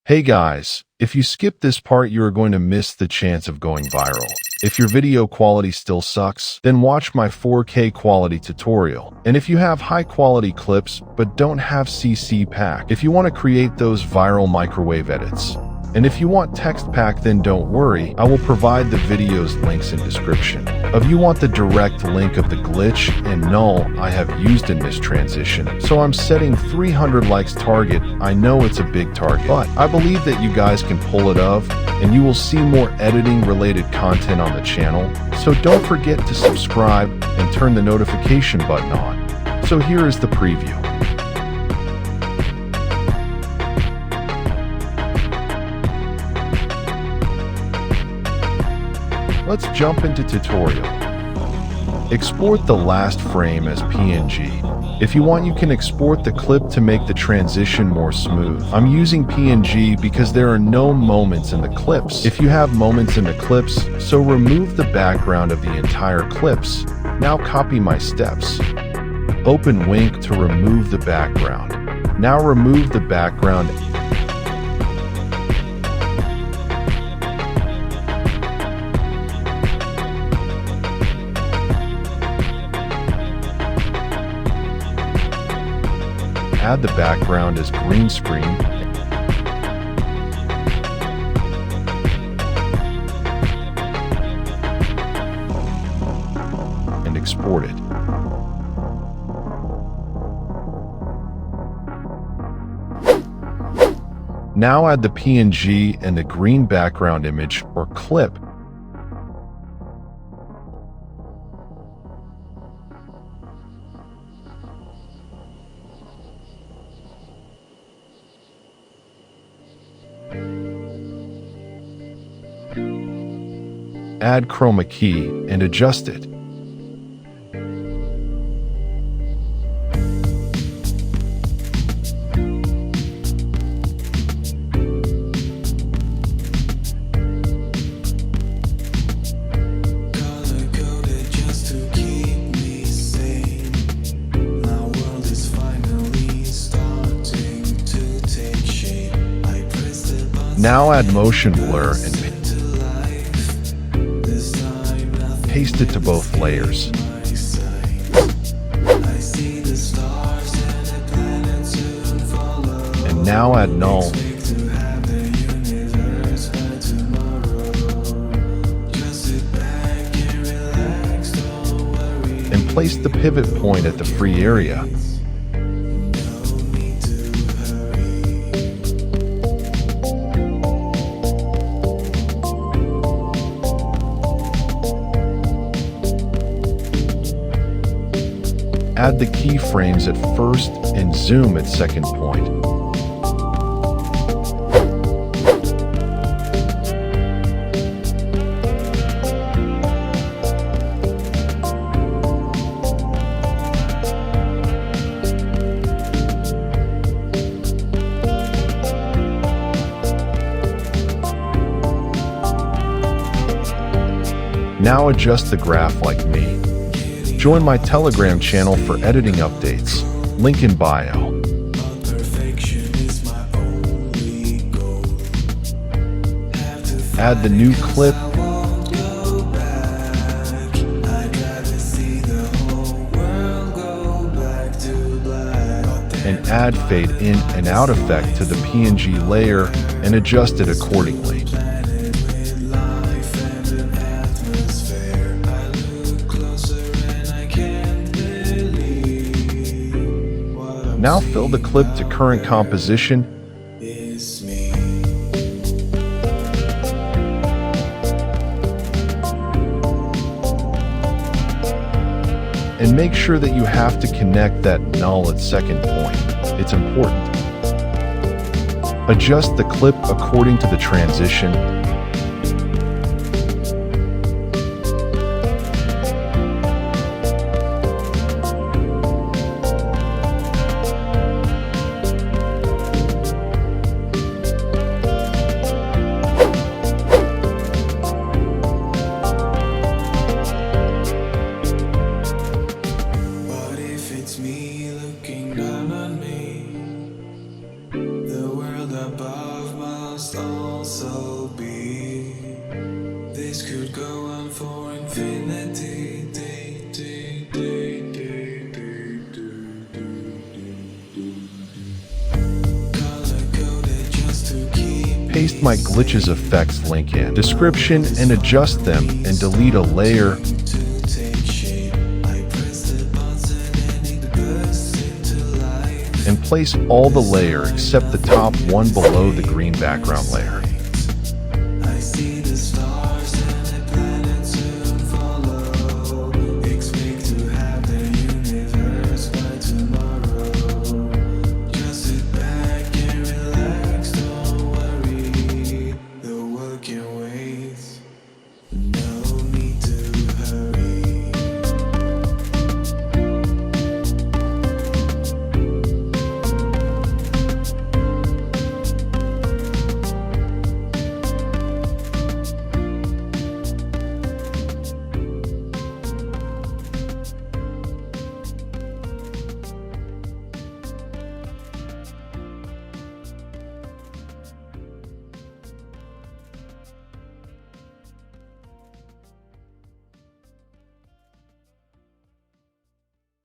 Hey guys, if you skip this part, you are going to miss the chance of going viral. If your video quality still sucks, then watch my 4K quality tutorial. And if you have high quality clips but don't have CC pack, if you want to create those viral microwave edits. And if you want text pack, then don't worry, I will provide the video's links in description. If you want the direct link of the glitch and null I have used in this transition, so I'm setting 300 likes target. I know it's a big target, but I believe that you guys can pull it off, and you will see more editing related content on the channel. So don't forget to subscribe and turn the notification button on. So here is the preview. Let's jump into tutorial. Export the last frame as PNG. If you want, you can export the clip to make the transition more smooth. I'm using PNG because there are no moments in the clips. If you have moments in the clips, so remove the background of the entire clips. Now copy my steps. Open Wink to remove the background. Now remove the background. Add the background as green screen and export it. Now add the PNG and the green background image or clip. Add Chroma key and adjust it. Now add motion blur and paste it to both layers. And now add null. And place the pivot point at the free area. Add the keyframes at first and zoom at second point. Now adjust the graph like me. Join my Telegram channel for editing updates. Link in bio. Add the new clip. And add fade in and out effect to the PNG layer and adjust it accordingly. Now fill the clip to current composition. And make sure that you have to connect that null at second point. It's important. Adjust the clip according to the transition. The world above my must also be. This could go on for infinity. Paste my glitches effects link in description and adjust them and delete a layer. And place all the layer except the top one below the green background layer.